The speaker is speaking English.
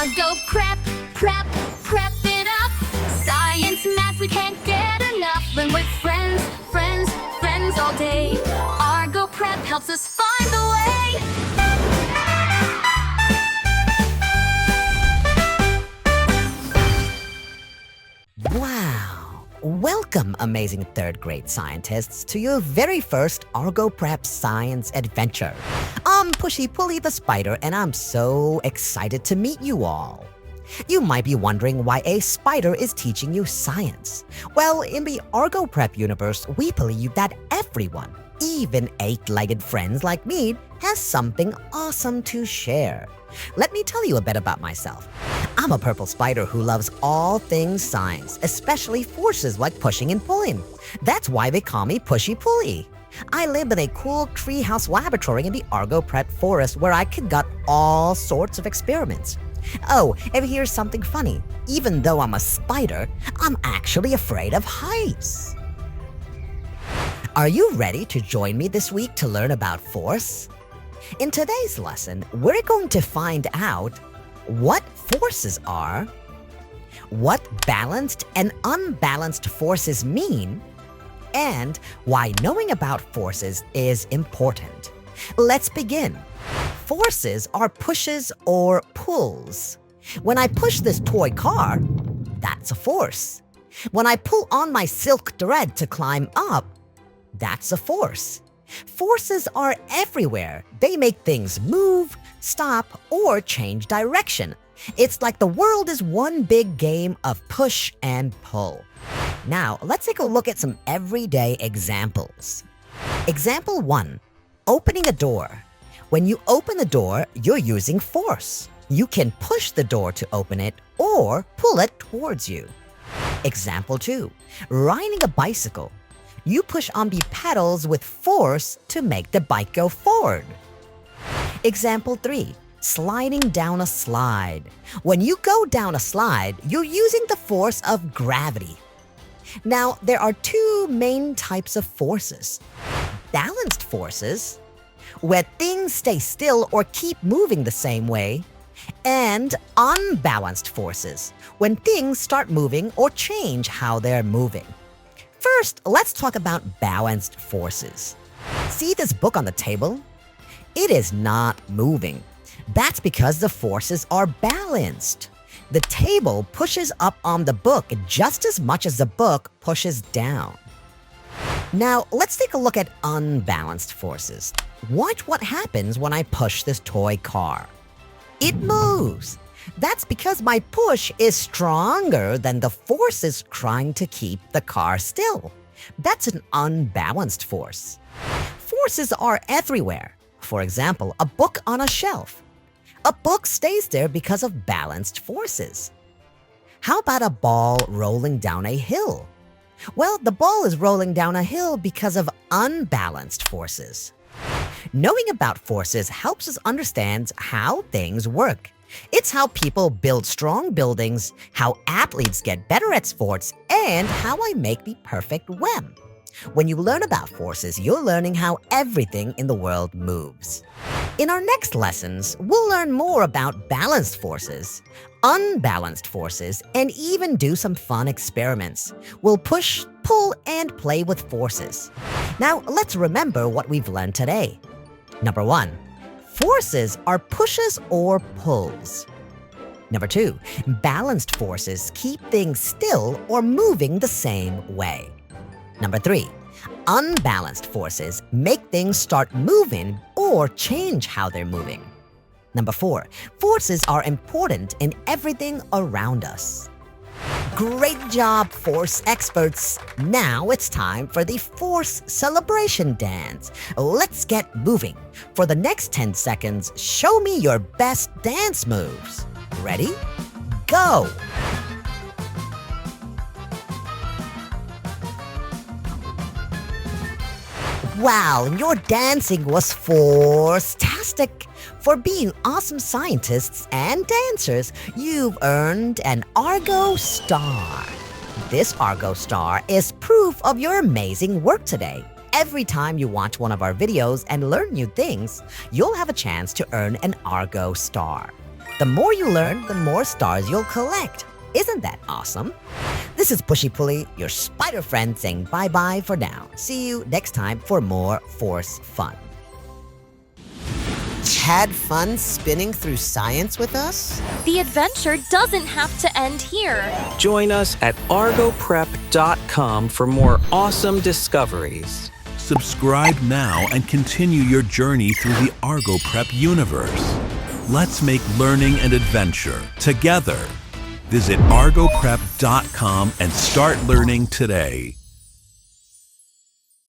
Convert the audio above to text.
ArgoPrep, prep it up. Science, math, we can't get enough. Learn with friends all day. ArgoPrep helps us find the way. Wow! Welcome, amazing third grade scientists, to your very first ArgoPrep science adventure. I'm Pushy Pulley the Spider, and I'm so excited to meet you all. You might be wondering why a spider is teaching you science. Well, in the ArgoPrep universe, we believe that everyone, even eight-legged friends like me, has something awesome to share. Let me tell you a bit about myself. I'm a purple spider who loves all things science, especially forces like pushing and pulling. That's why they call me Pushy Pulley. I live in a cool treehouse laboratory in the ArgoPrep forest where I conduct all sorts of experiments. Oh, and here's something funny. Even though I'm a spider, I'm actually afraid of heights. Are you ready to join me this week to learn about force? In today's lesson, we're going to find out what forces are, what balanced and unbalanced forces mean, and why knowing about forces is important. Let's begin. Forces are pushes or pulls. When I push this toy car, that's a force. When I pull on my silk thread to climb up, that's a force. Forces are everywhere. They make things move, stop, or change direction. It's like the world is one big game of push and pull. Now, let's take a look at some everyday examples. Example 1. Opening a door. When you open the door, you're using force. You can push the door to open it or pull it towards you. Example 2. Riding a bicycle. You push on the pedals with force to make the bike go forward. Example 3. Sliding down a slide. When you go down a slide, you're using the force of gravity. Now, there are two main types of forces. Balanced forces, where things stay still or keep moving the same way, and unbalanced forces, when things start moving or change how they're moving. First, let's talk about balanced forces. See this book on the table? It is not moving. That's because the forces are balanced. The table pushes up on the book just as much as the book pushes down. Now, let's take a look at unbalanced forces. Watch what happens when I push this toy car. It moves. That's because my push is stronger than the forces trying to keep the car still. That's an unbalanced force. Forces are everywhere. For example, a book on a shelf. A book stays there because of balanced forces. How about a ball rolling down a hill? Well, the ball is rolling down a hill because of unbalanced forces. Knowing about forces helps us understand how things work. It's how people build strong buildings, how athletes get better at sports, and how I make the perfect web. When you learn about forces, you're learning how everything in the world moves. In our next lessons, we'll learn more about balanced forces, unbalanced forces, and even do some fun experiments. We'll push, pull, and play with forces. Now, let's remember what we've learned today. Number 1. Forces are pushes or pulls. Number 2. Balanced forces keep things still or moving the same way. Number 3. Unbalanced forces make things start moving or change how they're moving. Number 4. Forces are important in everything around us. Great job, force experts! Now it's time for the force celebration dance. Let's get moving. For the next 10 seconds, show me your best dance moves. Ready? Go! Wow, your dancing was force-tastic. For being awesome scientists and dancers, you've earned an Argo Star. This Argo Star is proof of your amazing work today. Every time you watch one of our videos and learn new things, you'll have a chance to earn an Argo Star. The more you learn, the more stars you'll collect. Isn't that awesome? This is Pushy Pulley, your spider friend, saying bye-bye for now. See you next time for more Force Fun. Had fun spinning through science with us? The adventure doesn't have to end here. Join us at ArgoPrep.com for more awesome discoveries. Subscribe now and continue your journey through the ArgoPrep universe. Let's make learning and adventure together. Visit ArgoPrep.com and start learning today.